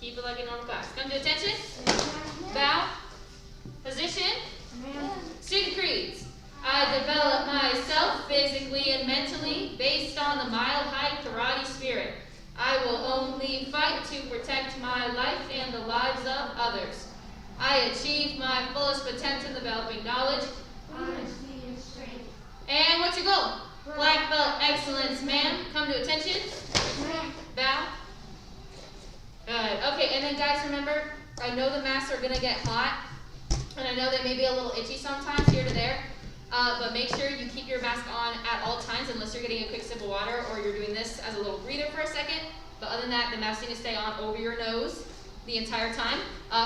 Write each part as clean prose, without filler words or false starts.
Keep it like a normal class. Come to attention. Bow. Position. Student creeds. I develop myself physically and mentally based on the mile-high karate spirit. I will only fight to protect my life and the lives of others. I achieve my fullest potential in developing knowledge. Honesty and strength. And what's your goal? Black belt excellence, ma'am. Come to attention. Bow. Good. Okay, and then guys, remember, I know the masks are going to get hot, and I know they may be a little itchy sometimes here to there, but make sure you keep your mask on at all times unless you're getting a quick sip of water or you're doing this as a little breather for a second. But other than that, the mask needs to stay on over your nose the entire time.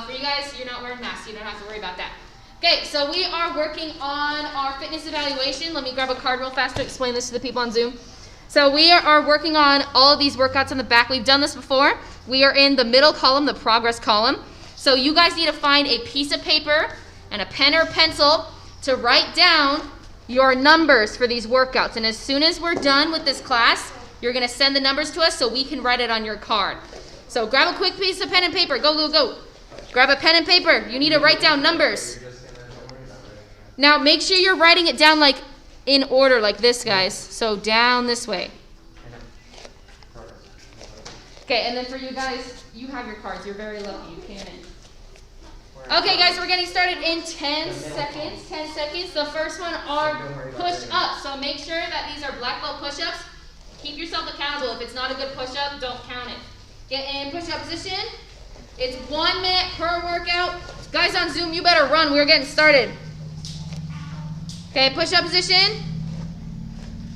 For you guys, you're not wearing masks. You don't have to worry about that. Okay, so we are working on our fitness evaluation. Let me grab a card real fast to explain this to the people on Zoom. So we are working on all of these workouts on the back. We've done this before. We are in the middle column, the progress column. So you guys need to find a piece of paper and a pen or pencil to write down your numbers for these workouts. And as soon as we're done with this class, you're going to send the numbers to us so we can write it on your card. So grab a quick piece of pen and paper. Go, go, go. Grab a pen and paper. You need to write down numbers. Now make sure you're writing it down like in order like this, guys. So down this way. Okay, and then for you guys, you have your cards. You're very lucky. You came in. Okay, guys, we're getting started in 10 seconds. 10 seconds. The first one are push-ups. So make sure that these are black belt push-ups. Keep yourself accountable. If it's not a good push-up, don't count it. Get in push-up position. It's 1 minute per workout. Guys on Zoom, you better run. We're getting started. Okay, push-up position.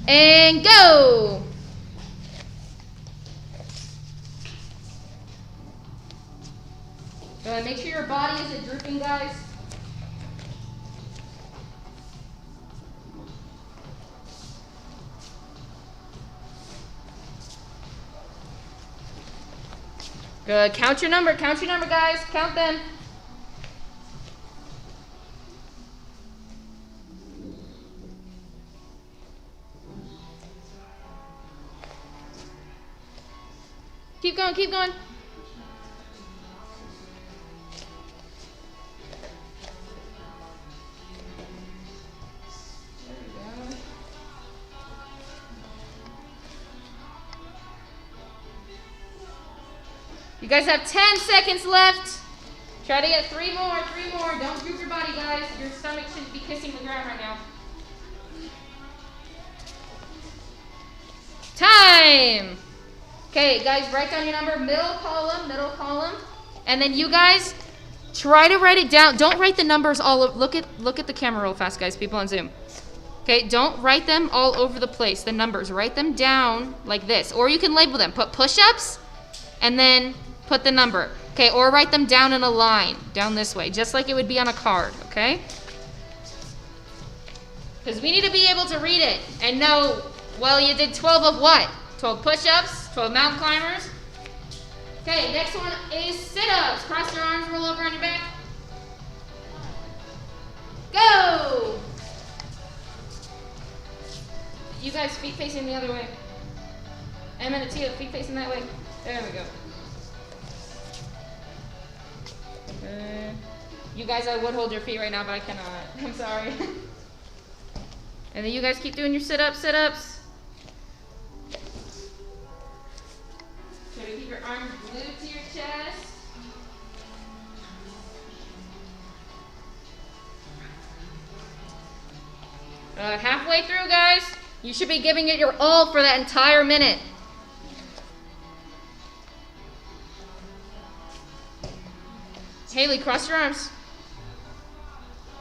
And go. Make sure your body isn't drooping, guys. Good. Count your number, guys. Count them. Keep going, keep going. You guys have 10 seconds left. Try to get 3 more, 3 more. Don't droop your body, guys. Your stomach shouldn't be kissing the ground right now. Time. Okay, guys, write down your number. Middle column, middle column. And then you guys try to write it down. Don't write the numbers all over. Look at the camera real fast, guys, people on Zoom. Okay, don't write them all over the place, the numbers. Write them down like this. Or you can label them. Put push-ups and then put the number. Okay, or write them down in a line, down this way, just like it would be on a card, okay? Because we need to be able to read it and know, well, you did 12 of what? 12 push-ups, 12 mountain climbers. Okay, next one is sit-ups. Cross your arms, roll over on your back. Go! You guys, feet facing the other way. Emma and Tia, feet facing that way. There we go. You guys, I would hold your feet right now, but I cannot. I'm sorry. And then you guys keep doing your sit-ups. Try to keep your arms glued to your chest. Halfway through, guys. You should be giving it your all for that entire minute. Haley, cross your arms.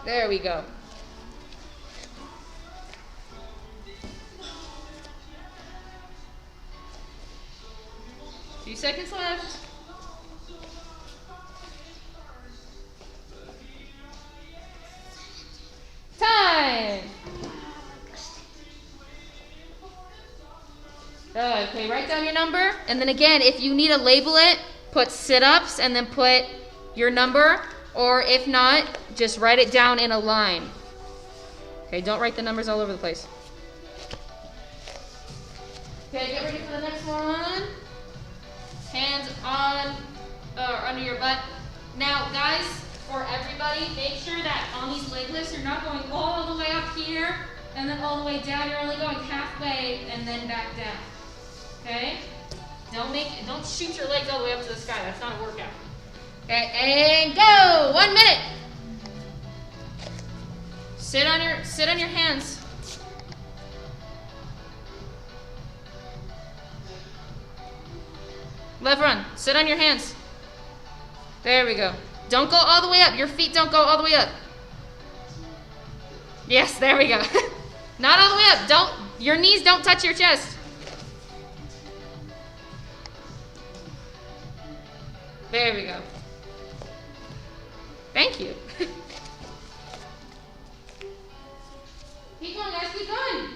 There we go. Few seconds left. Time. Okay, write down your number. And then again, if you need to label it, put sit-ups and then put your number, or if not, just write it down in a line. Okay, don't write the numbers all over the place. Okay, get ready for the next one. Hands on, under your butt. Now, guys, for everybody, make sure that on these leg lifts, you're not going all the way up here and then all the way down. You're only going halfway and then back down. Okay? Don't shoot your legs all the way up to the sky. That's not a workout. Okay, and go! 1 minute. Sit on your hands. Left run. Sit on your hands. There we go. Don't go all the way up. Your feet don't go all the way up. Yes, there we go. Not all the way up. Your knees don't touch your chest. There we go. Thank you. Keep going, guys. Keep going.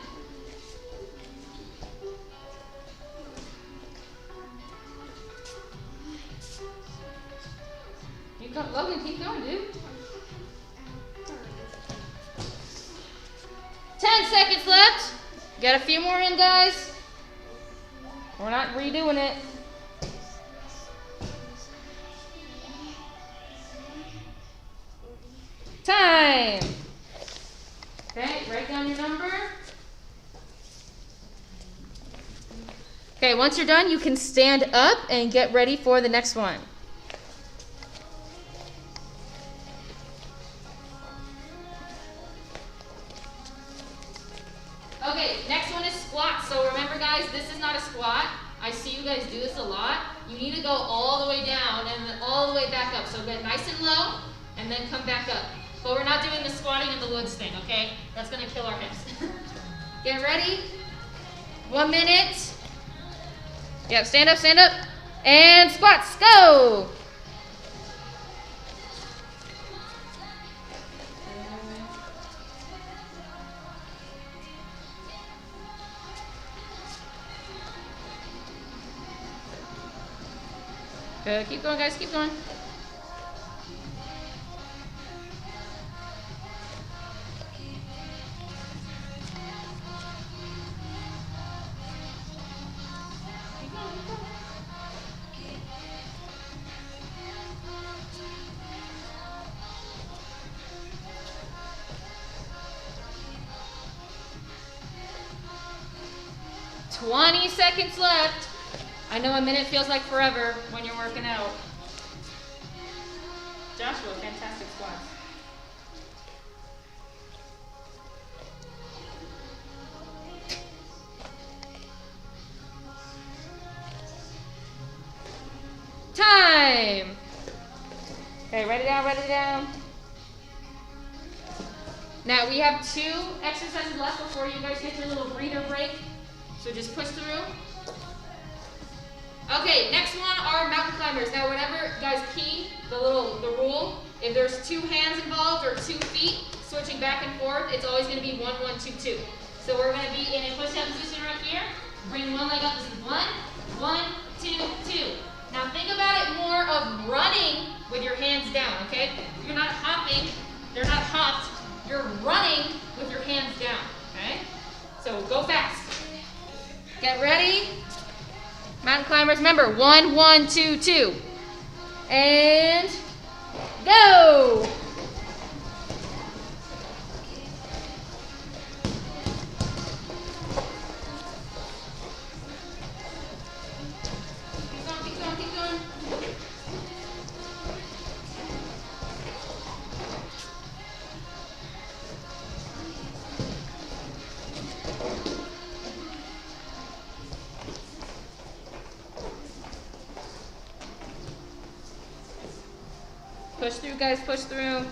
Logan, keep going, dude. 10 seconds left. Get a few more in, guys. We're not redoing it. Time. Okay, write down your number. Okay, once you're done, you can stand up and get ready for the next one. Okay, next one is squats. So remember, guys, this is not a squat. I see you guys do this a lot. You need to go all the way down and then all the way back up. So get nice and low and then come back up. But we're not doing the squatting in the woods thing, okay? That's gonna kill our hips. Get ready. 1 minute. Yep, stand up, and squats, go! Good, keep going, guys, keep going. "20 seconds left." I know a minute feels like forever when you're working out. Joshua, fantastic squats. Time. Okay, write it down, write it down. Now we have 2 exercises left before you guys get your little breather break. So just push through. Okay, next one are mountain climbers. Now whenever, guys, key the rule, if there's 2 hands involved or 2 feet switching back and forth, it's always going to be 1, 1, 2, 2. So we're going to be in a push-up position right here. Bring one leg up. This is 1, 1, 2, 2. Now think about it more of running with your hands down, okay? You're not hopping. They're not hopped. You're running with your hands down, okay? So go fast. Get ready. Mountain climbers, remember, 1, 1, 2, 2. And go. Keep going, keep going, keep going. Push through, guys, push through.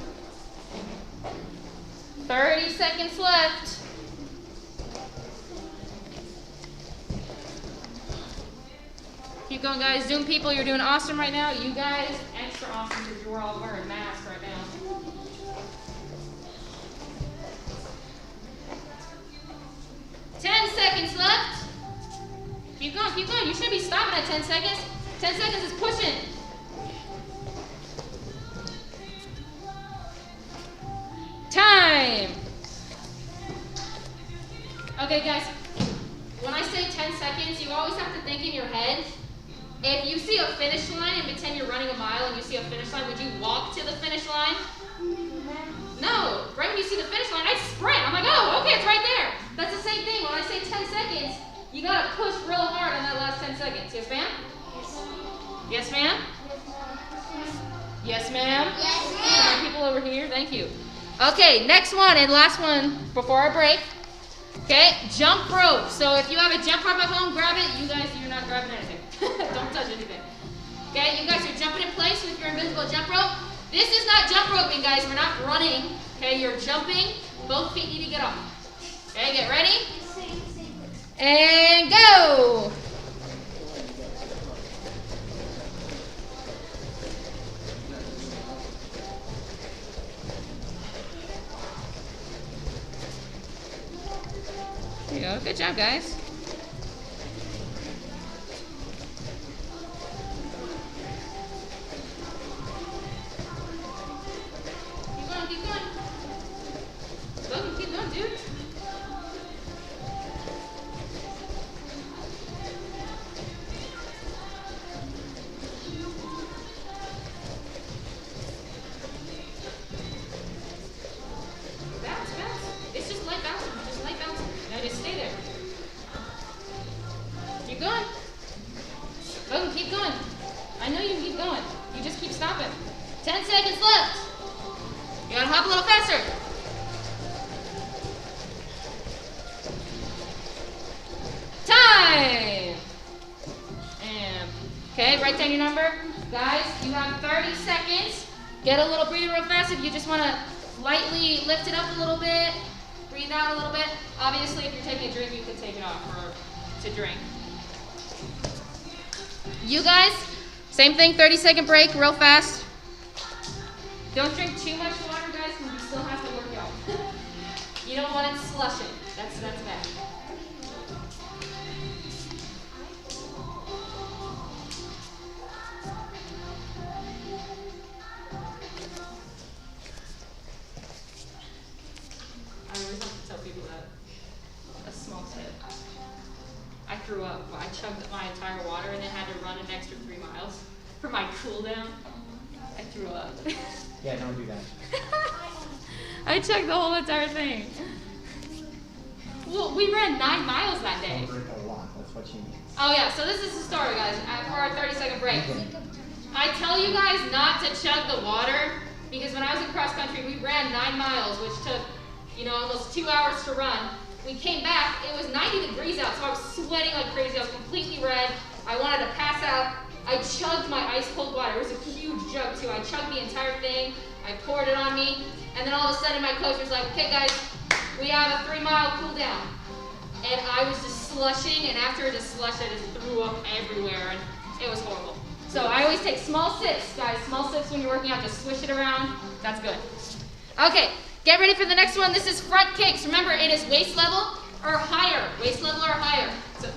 30 seconds left. Keep going, guys. Zoom people, you're doing awesome right now. You guys, extra awesome because you're all wearing masks right now. Ten seconds left. Keep going, keep going. You shouldn't be stopping at 10 seconds. 10 seconds is pushing. Time. Okay, guys, when I say 10 seconds, you always have to think in your head If you see a finish line and pretend you're running a mile and you see a finish line, would you walk to the finish line? No. Right when you see the finish line, I sprint. I'm like, oh, okay, it's right there. That's the same thing. When I say 10 seconds, you got to push real hard on that last 10 seconds. Yes, ma'am? Yes, ma'am? Yes, ma'am? Yes, Some more people over here. Thank you. Okay, next one and last one before our break. Okay, jump rope. So if you have a jump rope at home, grab it. You guys, you're not grabbing anything. Don't touch anything. Okay, you guys are jumping in place with your invisible jump rope. This is not jump roping, guys. We're not running. Okay, you're jumping. Both feet need to get off. Okay, get ready. And go. There you go. Good job, guys. Keep going. Logan, keep going, dude. Bounce. It's just light bouncing. Now just stay there. Keep going. Logan, keep going. I know you can keep going. You just keep stopping. 10 seconds left. You gotta hop a little faster. Time. And okay, write down your number. Guys, you have 30 seconds. Get a little breather real fast if you just want to lightly lift it up a little bit. Breathe out a little bit. Obviously, if you're taking a drink, you can take it off to drink. You guys, same thing, 30-second break, real fast. Don't drink too much water, guys, because you still have to work out. You don't want it slushing. That's bad. I always have to tell people that. A small tip. I threw up. I chugged my entire water and then had to run an extra 3 miles for my cool down. I threw up. Yeah, don't do that. I chugged the whole entire thing. Well, we ran 9 miles that day. Don't drink a lot. That's what you need. Oh yeah, so this is the story, guys, for our 30-second break. I tell you guys not to chug the water because when I was in cross country, we ran 9 miles, which took, almost 2 hours to run. We came back, it was 90 degrees out, so I was sweating like crazy. I was completely red. I wanted to pass out. I chugged my ice cold water. It was a huge jug too. I chugged the entire thing. I poured it on me. And then all of a sudden my coach was like, okay guys, we have a 3-mile cool down. And I was just slushing, and after the slush, I just threw up everywhere, and it was horrible. So I always take small sips, guys. Small sips when you're working out, just swish it around. That's good. Okay, get ready for the next one. This is front kicks. Remember, it is waist level or higher. Waist level or higher. So,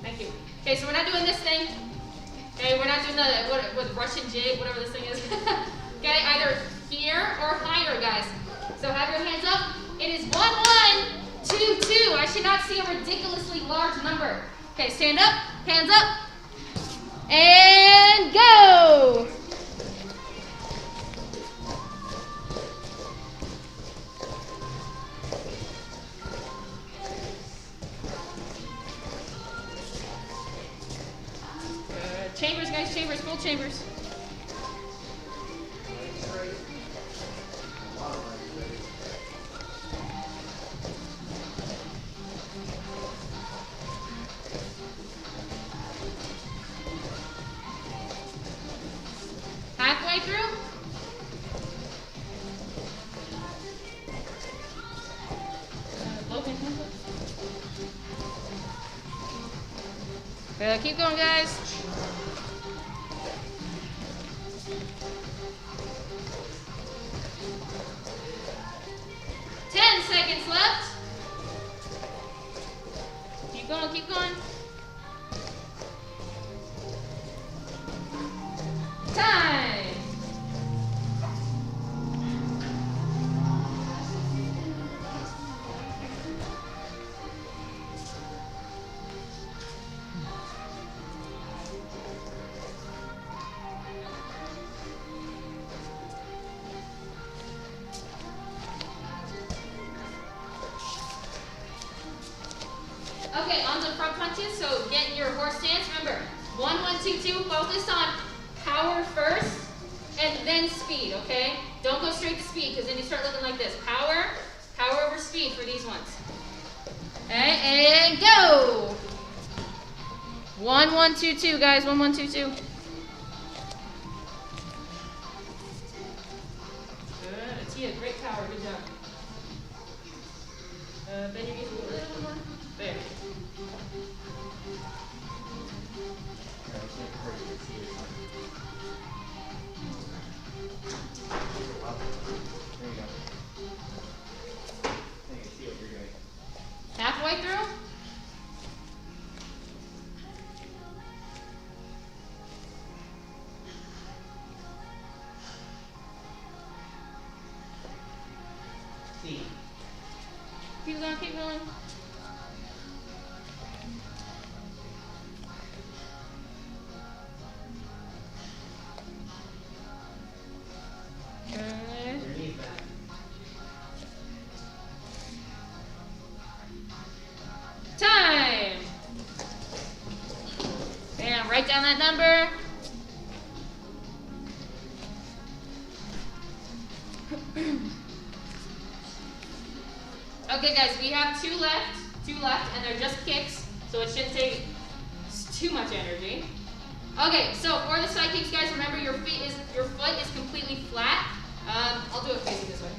thank you. Okay, so we're not doing this thing. Okay, we're not doing the Russian jig, whatever this thing is. Okay, either here or higher, guys. So have your hands up. It is 1, 1, 2, 2. I should not see a ridiculously large number. Okay, stand up, hands up, and go. Good. Chambers, guys, chambers, full chambers. Halfway through? Logan, keep going, guys. Seconds left. Keep going, keep going. Time. get in your horse stance. Remember, 1, 1, 2, 2. Focus on power first and then speed, okay? Don't go straight to speed because then you start looking like this. Power over speed for these ones. Okay, and go. 1, 1, 2, 2, guys. 1, 1, 2, 2. Good. Atia, great power. Good job. Bend your knees a little bit more. There. Halfway through? C. Keep going, keep going. Good. Your knees back. Time. And write down that number. Okay, guys, we have two left, and they're just kicks, so it shouldn't take too much energy. Okay, so for the side kicks, guys, remember your foot is completely flat. I'll do it facing this way.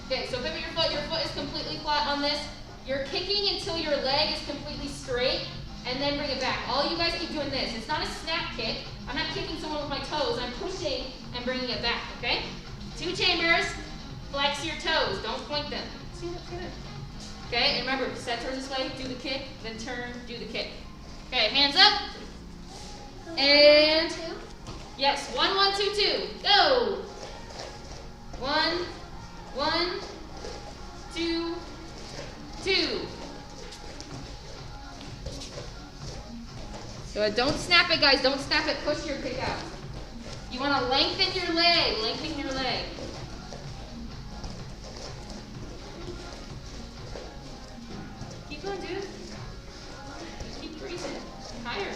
Okay, so pivot your foot is completely flat on this. You're kicking until your leg is completely straight, and then bring it back. All you guys keep doing this. It's not a snap kick. I'm not kicking someone with my toes. I'm pushing and bringing it back, okay? 2 chambers, flex your toes. Don't point them. Stand up, stand up. Okay, and remember, set towards this way, do the kick, then turn, do the kick. Okay, hands up. And, yes, 1, 1, 2, 2. Go. 1, 1, 2, 2. Good. Don't snap it, guys. Don't snap it. Push your kick out. You want to lengthen your leg. Lengthen your leg. Keep going, dude. Keep breathing. Higher.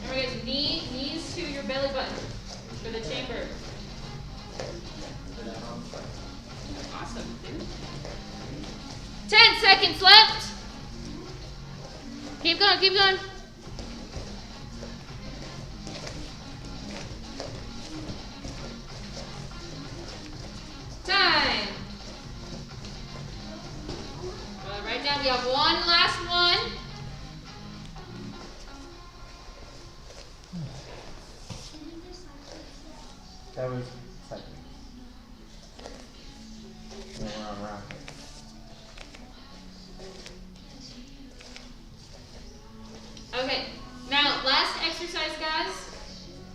Remember, guys, knees to your belly button for the chamber. Awesome, dude. 10 seconds left. Keep going, keep going. Time. Right now we have one last one. That was second. And then we're on round kick. Okay, now last exercise, guys,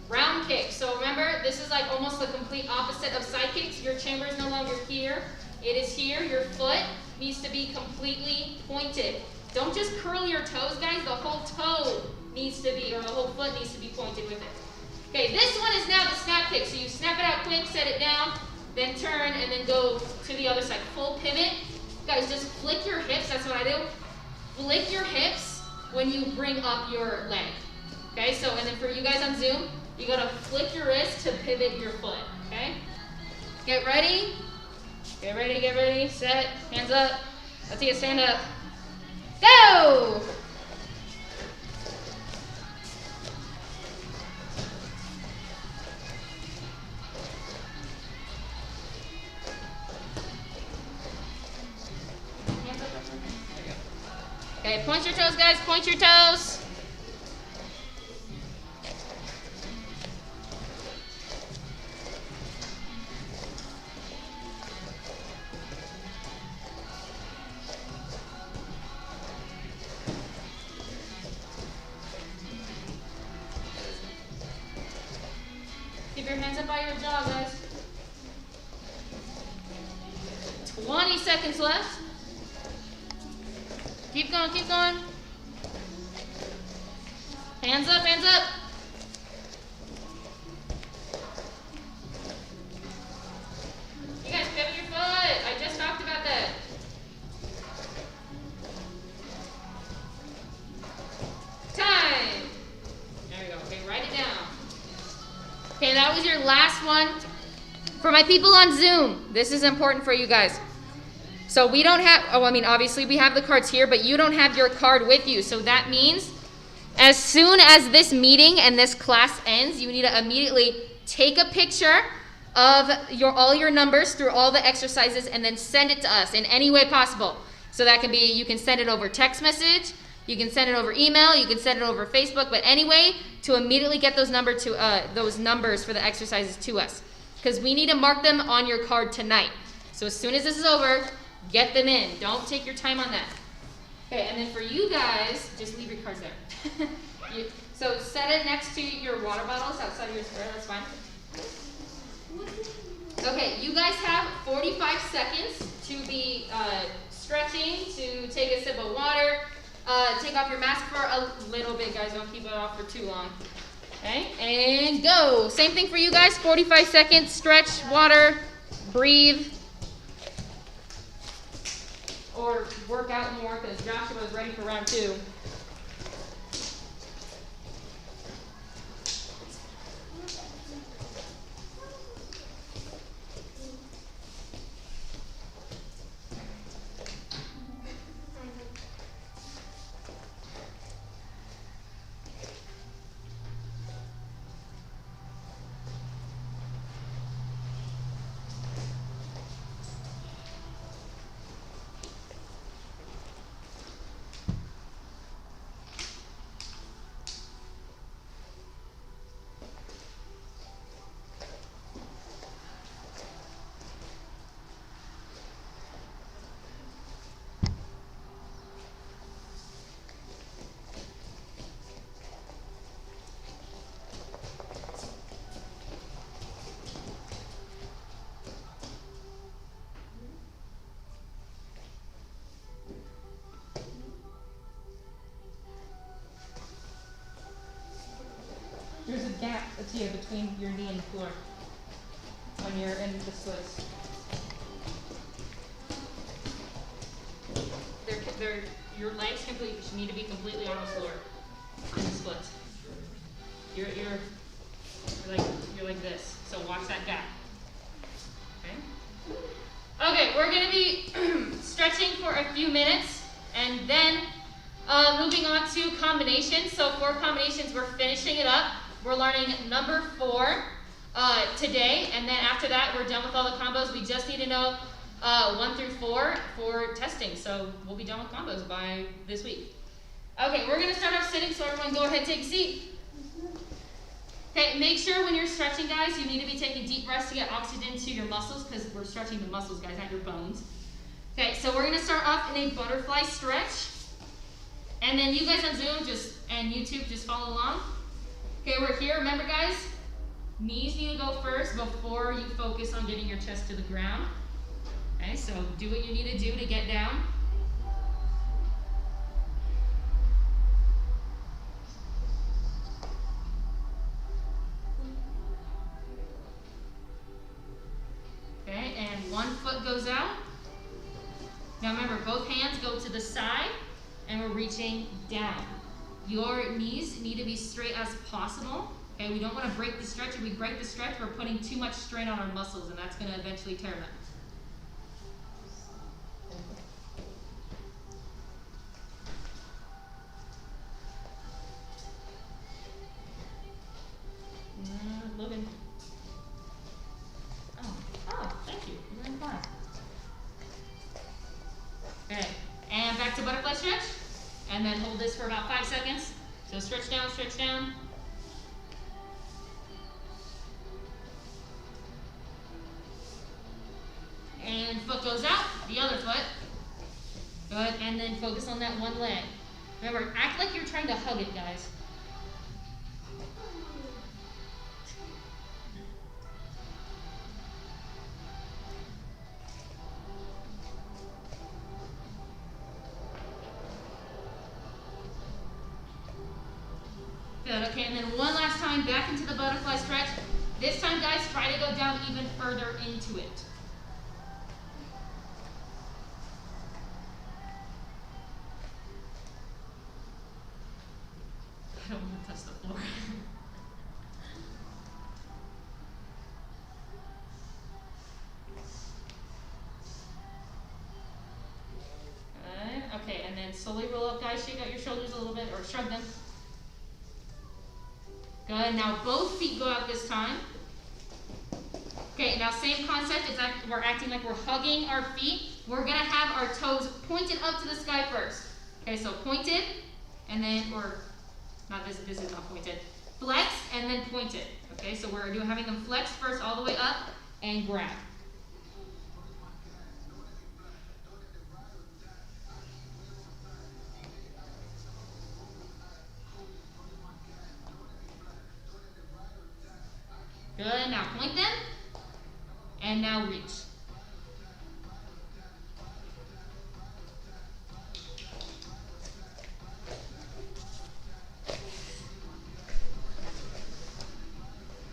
round kick. So remember, this is like almost the complete opposite of side kicks. Your chamber is no longer here. It is here. Your foot needs to be completely pointed. Don't just curl your toes, guys. The whole toe needs to be, or the whole foot needs to be pointed with it. Okay, this one is now the snap kick. So you snap it out quick, set it down, then turn, and then go to the other side. Full pivot. Guys, just flick your hips. That's what I do. Flick your hips when you bring up your leg. Okay, so, and then for you guys on Zoom, you gotta flick your wrist to pivot your foot, okay? Get ready. Get ready, get ready. Set, hands up. Let's see you stand up. Go! Okay, point your toes, guys. Point your toes. Keep your hands up by your jaw, guys. 20 seconds left. Keep going, keep going. Hands up, hands up. You guys pivot your foot. I just talked about that. Time. There we go. Okay, write it down. Okay, that was your last one. For my people on Zoom, this is important for you guys. So we don't have, obviously we have the cards here, but you don't have your card with you. So that means as soon as this meeting and this class ends, you need to immediately take a picture of all your numbers through all the exercises and then send it to us in any way possible. So that can be, you can send it over text message, you can send it over email, you can send it over Facebook, but anyway, to immediately get those numbers for the exercises to us. Because we need to mark them on your card tonight. So as soon as this is over, get them in. Don't take your time on that. Okay, and then for you guys, just leave your cards there. So set it next to your water bottles outside of your square, that's fine. Okay, you guys have 45 seconds to be stretching, to take a sip of water, take off your mask for a little bit, guys. Don't keep it off for too long. Okay, and go. Same thing for you guys, 45 seconds, stretch, water, breathe. Or work out more because Joshua is ready for round 2. There's a gap that's here between your knee and the floor when you're in the splits. Your legs need to be completely on the floor in the splits. You're like this. So watch that gap. Okay. Okay, we're gonna be stretching for a few minutes and then moving on to combinations. So for combinations, we're finishing it up. We're learning number 4 today, and then after that, we're done with all the combos. We just need to know 1 through 4 for testing. So we'll be done with combos by this week. Okay, we're gonna start off sitting, so everyone go ahead and take a seat. Okay, make sure when you're stretching, guys, you need to be taking deep breaths to get oxygen to your muscles, because we're stretching the muscles, guys, not your bones. Okay, so we're gonna start off in a butterfly stretch. And then you guys on Zoom and YouTube, just follow along. Okay, we're here. Remember, guys, knees need to go first before you focus on getting your chest to the ground. Okay, so do what you need to do to get down. Okay, and one foot goes out. Now remember, both hands go to the side, and we're reaching down. Your knees need to be straight as possible. Okay, we don't want to break the stretch. If we break the stretch, we're putting too much strain on our muscles, and that's going to eventually tear them. Logan. Oh, thank you. You're in class. Okay, and back to butterfly stretch. And then hold this for about 5 seconds. So stretch down, stretch down. And foot goes out, the other foot. Good, and then focus on that one leg. Remember, act like you're trying to hug it, guys. Good, okay, and then one last time back into the butterfly stretch. This time, guys, try to go down even further into it. I don't want to touch the floor. Good, okay, and then slowly roll up, guys. Shake out your shoulders a little bit, or shrug them. Good, now both feet go out this time. Okay, now same concept, we're acting like we're hugging our feet. We're gonna have our toes pointed up to the sky first. Okay, so pointed, and then, or, not this is not pointed. Flex, and then pointed. Okay, so we're having them flex first all the way up, and grab. Good, now point them, and now reach.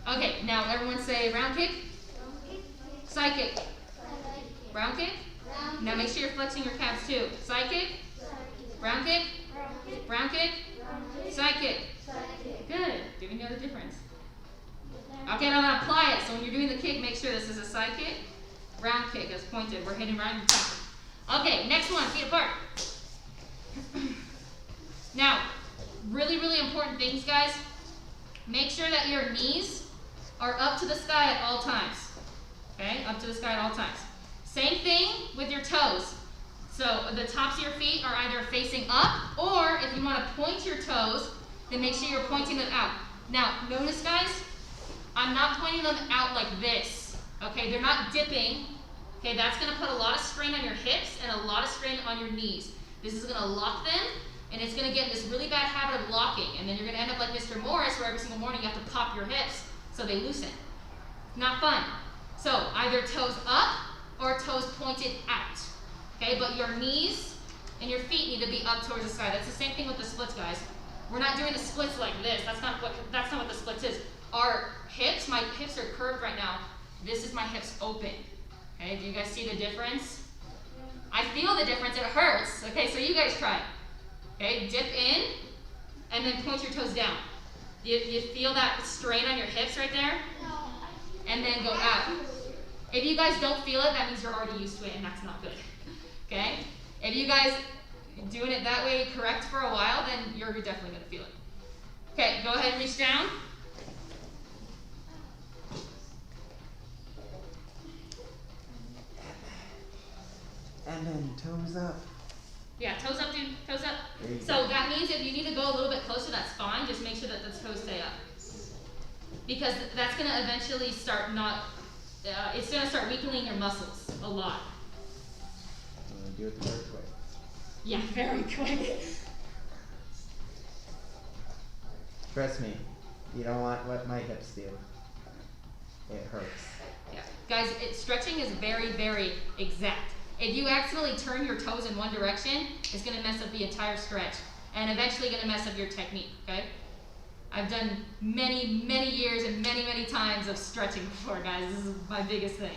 Okay, now everyone say round kick, side kick, round kick. Now make sure you're flexing your calves too. Side kick, round kick, round kick, side kick. Good, do we know the difference? Okay, now I'm gonna apply it. So when you're doing the kick, make sure this is a side kick, round kick is pointed. We're hitting right in the top. Okay, next one, feet apart. Now, really, really important things, guys. Make sure that your knees are up to the sky at all times. Okay, up to the sky at all times. Same thing with your toes. So the tops of your feet are either facing up, or if you want to point your toes, then make sure you're pointing them out. Now, notice, guys, I'm not pointing them out like this. Okay, they're not dipping. Okay, that's going to put a lot of strain on your hips and a lot of strain on your knees. This is going to lock them, and it's going to get in this really bad habit of locking. And then you're going to end up like Mr. Morris, where every single morning you have to pop your hips so they loosen. Not fun. So either toes up or toes pointed out. Okay, but your knees and your feet need to be up towards the sky. That's the same thing with the splits, guys. We're not doing the splits like this. That's not what the splits is. Our hips, my hips are curved right now. This is my hips open. Okay, do you guys see the difference? I feel the difference, it hurts. Okay, so you guys try it. Okay, dip in, and then point your toes down. You feel that strain on your hips right there? And then go out. If you guys don't feel it, that means you're already used to it, and that's not good. Okay? If you guys doing it that way correct for a while, then you're definitely going to feel it. Okay, go ahead and reach down. And then toes up. Yeah, toes up, dude. Toes up. So that means if you need to go a little bit closer, that's fine. Just make sure that the toes stay up. Because that's going to eventually start it's going to start weakening your muscles a lot. Do it very quick. Yeah, very quick. Trust me, you don't want what my hips do. It hurts. Yeah, guys, stretching is very, very exact. If you accidentally turn your toes in one direction, it's going to mess up the entire stretch, and eventually going to mess up your technique, okay? I've done many, many years and many, many times of stretching before, guys. This is my biggest thing.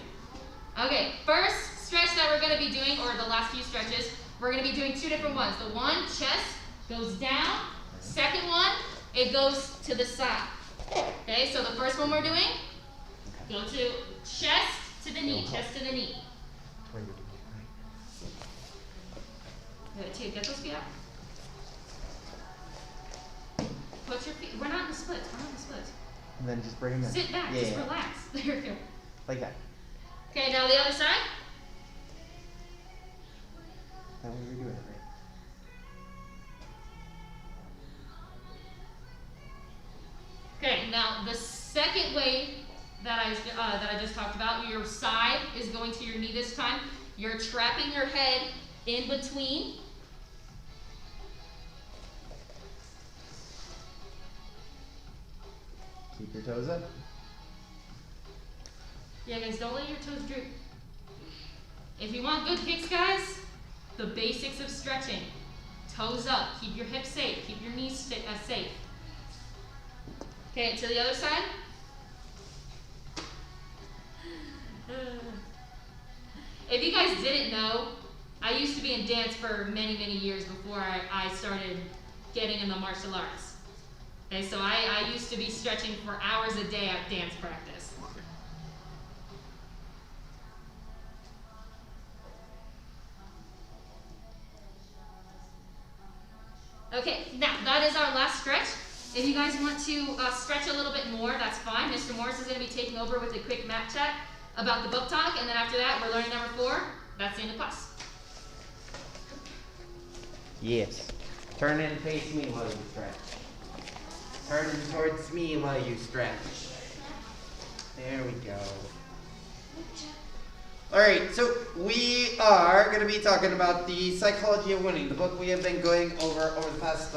Okay, first stretch that we're going to be doing, or the last few stretches, we're going to be doing two different ones. The one, chest, goes down. Second one, it goes to the side. Okay, so the first one we're doing, go to chest to the knee, chest to the knee. Good, too. Get those feet up. Put your feet, we're not in the splits, And then just bring them in. Sit back, Yeah, just yeah. relax. There you go. Like that. Okay, now the other side. That way you're doing it right. Okay, now the second way that I just talked about, your side is going to your knee this time. You're trapping your head in between. Keep your toes up. Yeah, guys, don't let your toes droop. If you want good kicks, guys, the basics of stretching. Toes up, keep your hips safe, keep your knees safe. Okay, to the other side. If you guys didn't know, I used to be in dance for many, many years before I started getting into martial arts. Okay, so I used to be stretching for hours a day at dance practice. Okay, now that is our last stretch. If you guys want to stretch a little bit more, that's fine. Mr. Morris is going to be taking over with a quick mat chat about the book talk, and then after that, we're learning number 4. That's the end of class. Yes. Turn and face me while you stretch. Turn towards me while you stretch. There we go. Alright, so we are going to be talking about the Psychology of Winning, the book we have been going over the past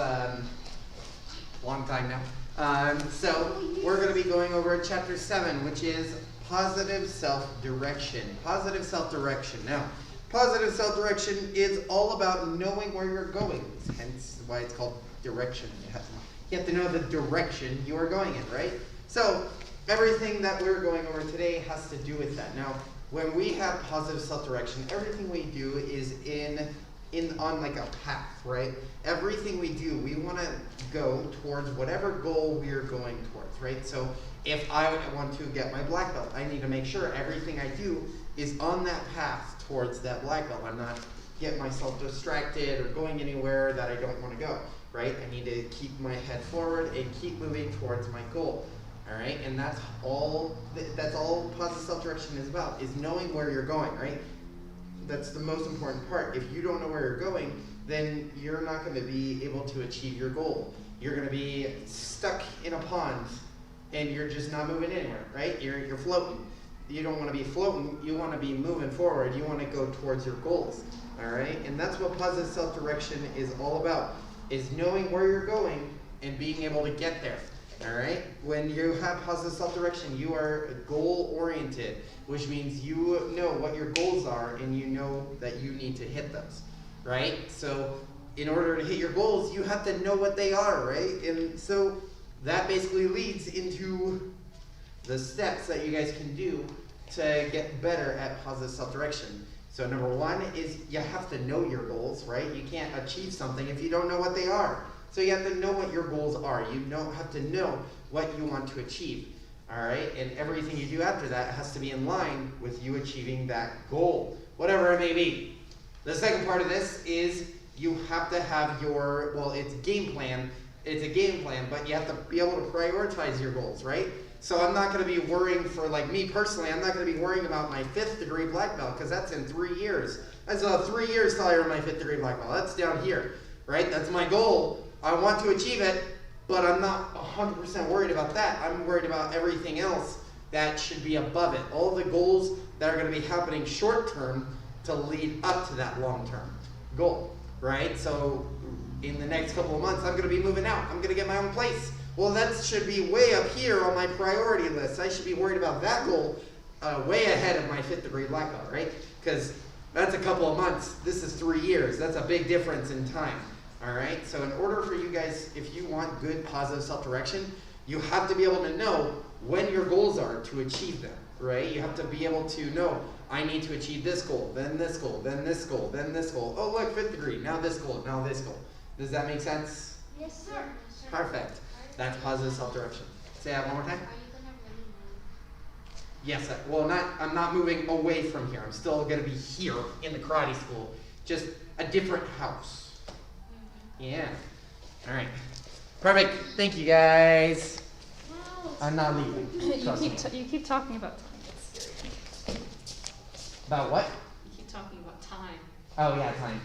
long time now. So we're going to be going over chapter 7, which is positive self-direction. Positive self-direction. Now, positive self-direction is all about knowing where you're going, hence why it's called direction. You have to know the direction you are going in, right? So everything that we're going over today has to do with that. Now, when we have positive self-direction, everything we do is on like a path, right? Everything we do, we want to go towards whatever goal we're going towards, right? So if I want to get my black belt, I need to make sure everything I do is on that path towards that black belt. I'm not getting myself distracted or going anywhere that I don't want to go, right? I need to keep my head forward and keep moving towards my goal. All right, and that's all positive self-direction is about, is knowing where you're going, right? That's the most important part. If you don't know where you're going, then you're not going to be able to achieve your goal. You're going to be stuck in a pond, and you're just not moving anywhere, right? You're floating. You don't want to be floating. You want to be moving forward. You want to go towards your goals, all right? And that's what positive self-direction is all about, is knowing where you're going and being able to get there. All right. When you have positive self-direction, you are goal-oriented, which means you know what your goals are and you know that you need to hit those, right? So in order to hit your goals, you have to know what they are, right? And so that basically leads into the steps that you guys can do to get better at positive self-direction. So number 1 is you have to know your goals, right? You can't achieve something if you don't know what they are. So you have to know what your goals are. You have to know what you want to achieve, all right? And everything you do after that has to be in line with you achieving that goal, whatever it may be. The second part of this is you have to have your, well, it's game plan. It's a game plan, but you have to be able to prioritize your goals, right? So I'm not going to be worrying for, like me personally, I'm not going to be worrying about my 5th degree black belt because that's in 3 years. That's 3 years till I earn my 5th degree black belt. That's down here, right? That's my goal. I want to achieve it, but I'm not 100% worried about that. I'm worried about everything else that should be above it. All the goals that are going to be happening short term to lead up to that long term goal, right? So in the next couple of months, I'm going to be moving out. I'm going to get my own place. Well, that should be way up here on my priority list. I should be worried about that goal way ahead of my 5th degree black belt, right? Because that's a couple of months. This is 3 years. That's a big difference in time. All right, so in order for you guys, if you want good positive self-direction, you have to be able to know when your goals are to achieve them, right? You have to be able to know, I need to achieve this goal, then this goal, then this goal, then this goal. Oh, look, 5th degree, now this goal, now this goal. Does that make sense? Yes, sir. Perfect. That's positive self-direction. Say that one more time. Are you gonna really move? Yes, I'm not moving away from here. I'm still gonna be here in the karate school, just a different house. Yeah. All right. Perfect. Thank you, guys. I'm not leaving. You keep talking about time. That's scary. About what? You keep talking about time. Oh, yeah, time.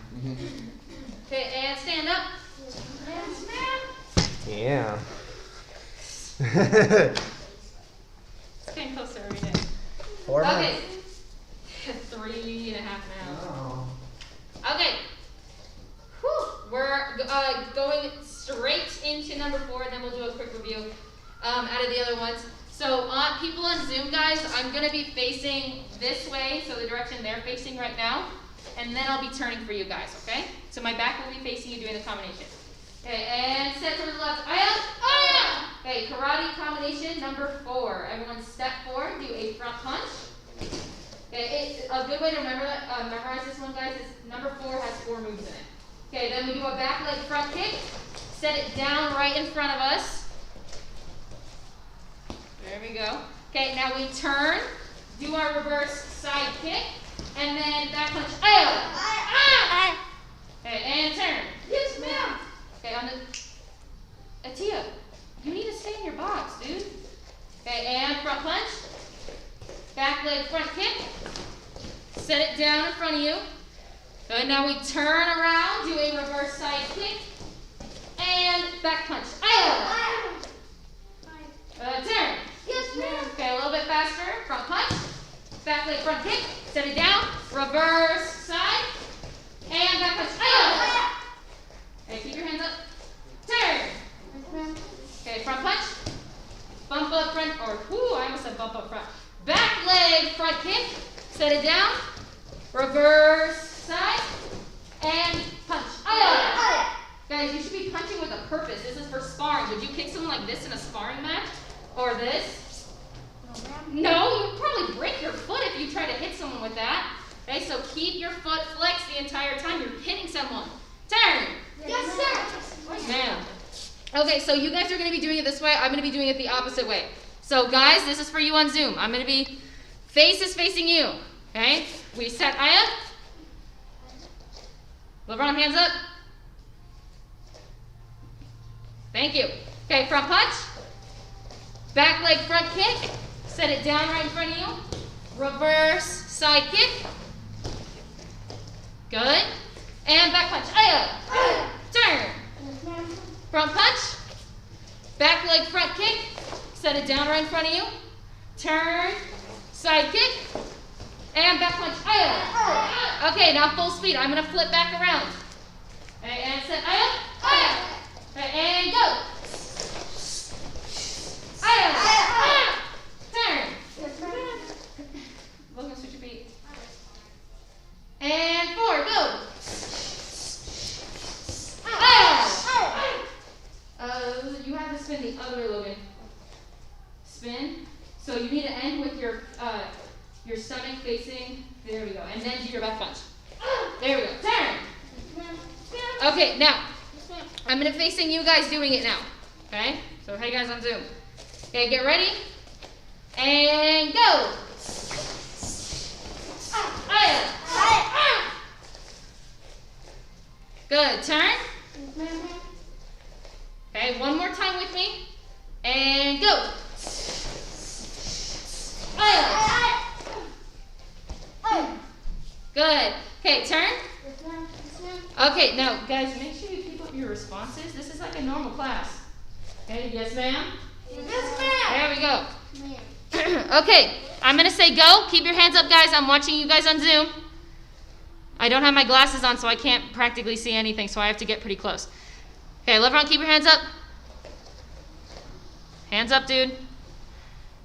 Okay, and stand up. Yes, ma'am. Yeah. It's getting closer every day. 4 months. Okay. 3.5 now. Oh. Okay. Whew. We're going straight into number 4, and then we'll do a quick review out of the other ones. So people on Zoom, guys, I'm going to be facing this way, so the direction they're facing right now, and then I'll be turning for you guys, okay? So my back will be facing you doing the combination. Okay, and set to the left. Aya, aya! Okay, karate combination number 4. Everyone step forward, do a front punch. Okay, a good way to memorize this one, guys, is number 4 has 4 moves in it. Okay, then we do a back leg front kick. Set it down right in front of us. There we go. Okay, now we turn, do our reverse side kick, and then back punch. Okay, and turn. Yes, ma'am. Okay, on the Atia, you need to stay in your box, dude. Okay, and front punch. Back leg front kick. Set it down in front of you. Good, now we turn around, do a reverse side kick, and back punch. Turn. Yes, ma'am. Okay, a little bit faster. Front punch. Back leg front kick. Set it down. Reverse side. And back punch. Okay, keep your hands up. Turn. Okay, front punch. Bump up front, or I almost said bump up front. Back leg front kick. Set it down. Reverse side. And punch. Guys, you should be punching with a purpose. This is for sparring. Would you kick someone like this in a sparring match? Or this? No, you'd probably break your foot if you try to hit someone with that. Okay, so keep your foot flexed the entire time you're hitting someone. Turn. Yes, sir. Man. Okay, so you guys are going to be doing it this way. I'm going to be doing it the opposite way. So guys, this is for you on Zoom. I'm going to be faces facing you. Okay? We set eye up. LeBron, hands up. Thank you. Okay, front punch. Back leg front kick. Set it down right in front of you. Reverse side kick. Good. And back punch. Turn. Front punch. Back leg front kick. Set it down right in front of you. Turn. Side kick. And back punch. Okay, now full speed. I'm going to flip back around. Okay, and set okay, and go. Turn. Logan, switch your feet. And 4, go. You have to spin the other way, Logan. Spin. So you need to end with your stomach facing. There we go. And then do your back punch. There we go. Turn. Okay, now I'm gonna facing you guys doing it now. Okay? So hey guys on Zoom. Okay, get ready. And go. Good. Turn. Okay, one more time with me. And go. Good. Okay, turn. Okay, now guys, make sure you keep up your responses. This is like a normal class. Okay, yes ma'am? Yes, ma'am. There we go. Okay, I'm going to say go. Keep your hands up, guys. I'm watching you guys on Zoom. I don't have my glasses on, so I can't practically see anything, so I have to get pretty close. Okay, LeBron, keep your hands up. Hands up, dude.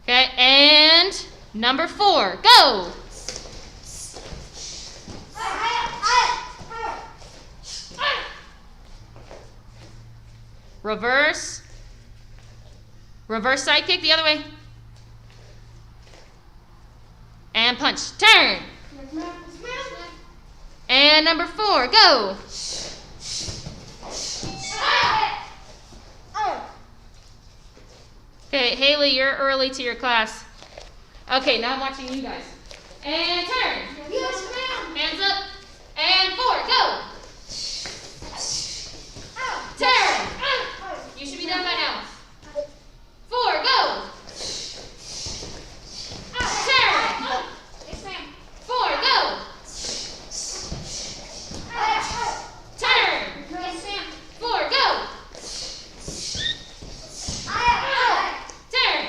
Okay, and number 4, go. Reverse. Reverse side kick the other way. And punch. Turn. And number 4, go. Okay, Haley, you're early to your class. Okay, now I'm watching you guys. And turn. Yes, ma'am. Hands up. And 4, go. Turn. You should be done by now. 4, go. Turn. Yes, ma'am. 4, go. Turn. Yes, ma'am. 4, go. Turn.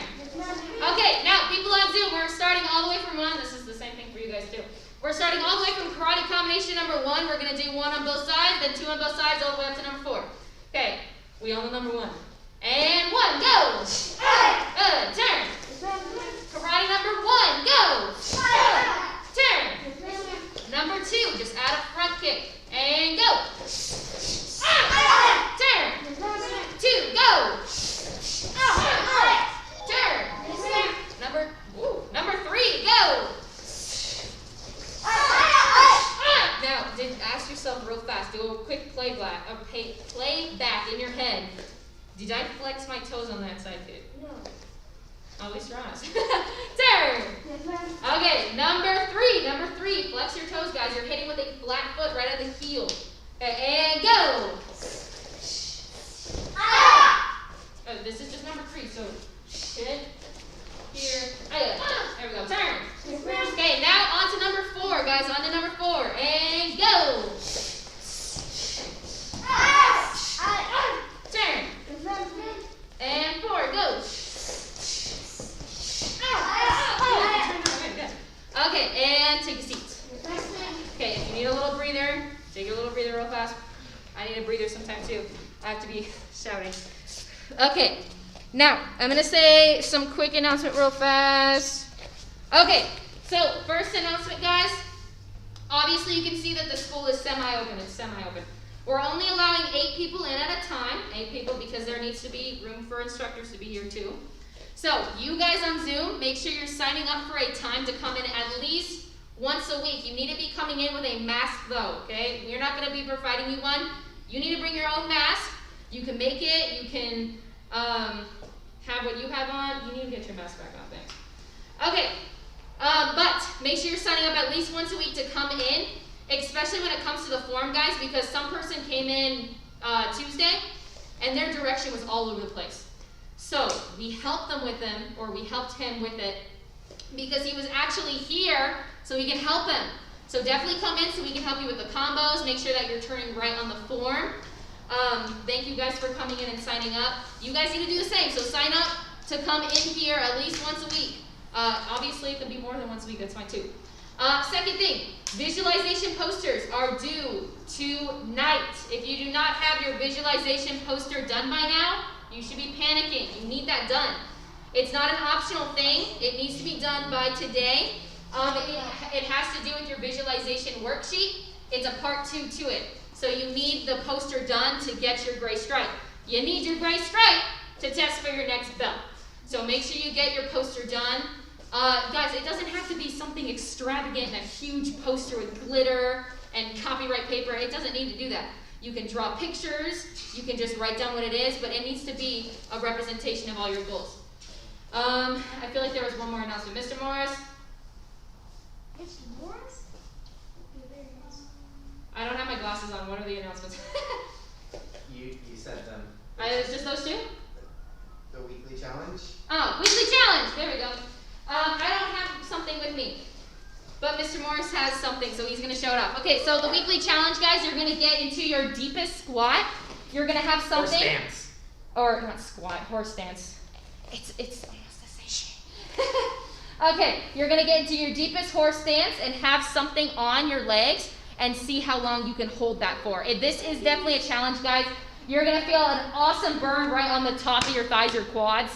Okay, now people on Zoom, we're starting all the way from 1. This is the same thing for you guys too. We're starting all the way from karate combination number 1. We're going to do 1 on both sides, then 2 on both sides, all the way up to number 4. Okay, we on the number 1. And 1, go. Good, turn. Karate number 1, go. Turn. Number 2, just add a front kick. And go. Turn. 2, go. on that side, kid. No. Oh, at least you're honest. Turn. Yes, ma'am. Okay, number three, flex your toes, guys. You're hitting with a flat foot right at the heel. Okay, and go. Ah! Oh, this is just number 3, so hit, here, there we go, turn. Yes, ma'am. Okay, now on to number 4, guys, on to number 4, and go. Turn, Yes, ma'am. and 4, go. Okay, and take a seat. Yes, ma'am. Okay, if you need a little breather, take a little breather real fast. I need a breather sometime too. I have to be shouting. Okay, now I'm gonna say some quick announcement real fast. Okay, so first announcement, guys. Obviously, you can see that the school is semi-open. It's semi-open. We're only allowing 8 people in at a time. 8 people because there needs to be room for instructors to be here too. So you guys on Zoom, make sure you're signing up for a time to come in at least once a week. You need to be coming in with a mask though, okay? We're not gonna be providing you one. You need to bring your own mask. You can make it, you can have what you have on. You need to get your mask back on, thanks. Okay, but make sure you're signing up at least once a week to come in, especially when it comes to the form, guys, because some person came in Tuesday and their direction was all over the place. So we helped them with them, or we helped him with it, because he was actually here so we can help him. So definitely come in so we can help you with the combos. Make sure that you're turning right on the form. Thank you guys for coming in and signing up. You guys need to do the same. So sign up to come in here at least once a week. Obviously, it could be more than once a week. That's fine too. Second thing, visualization posters are due tonight. If you do not have your visualization poster done by now, you should be panicking. You need that done. It's not an optional thing. It needs to be done by today. It has to do with your visualization worksheet. It's a part 2 to it. So you need the poster done to get your gray stripe. You need your gray stripe to test for your next belt. So make sure you get your poster done. Guys, it doesn't have to be something extravagant and a huge poster with glitter and copyright paper. It doesn't need to do that. You can draw pictures. You can just write down what it is, but it needs to be a representation of all your goals. I feel like there was one more announcement. Mr. Morris? Mr. Morris? I don't have my glasses on. What are the announcements? You said them. It's just those 2? The weekly challenge? Oh, weekly challenge. There we go. I don't have something with me, but Mr. Morris has something, so he's going to show it off. Okay, so the weekly challenge, guys, you're going to get into your deepest squat. You're going to have something. Horse stance. Or not squat, horse stance. It's almost the same shit. Okay, you're going to get into your deepest horse stance and have something on your legs and see how long you can hold that for. This is definitely a challenge, guys. You're going to feel an awesome burn right on the top of your thighs, your quads.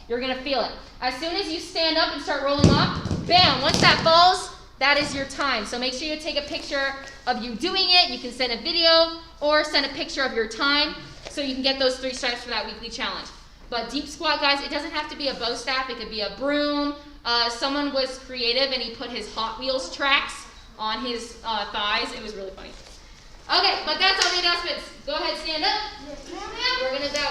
You're going to feel it. As soon as you stand up and start rolling off, bam, once that falls, that is your time. So make sure you take a picture of you doing it. You can send a video or send a picture of your time so you can get those 3 stripes for that weekly challenge. But deep squat, guys, it doesn't have to be a bow staff. It could be a broom. Someone was creative and he put his Hot Wheels tracks on his thighs. It was really funny. Okay, but that's all the announcements. Go ahead, stand up. Yes, ma'am. We're going to go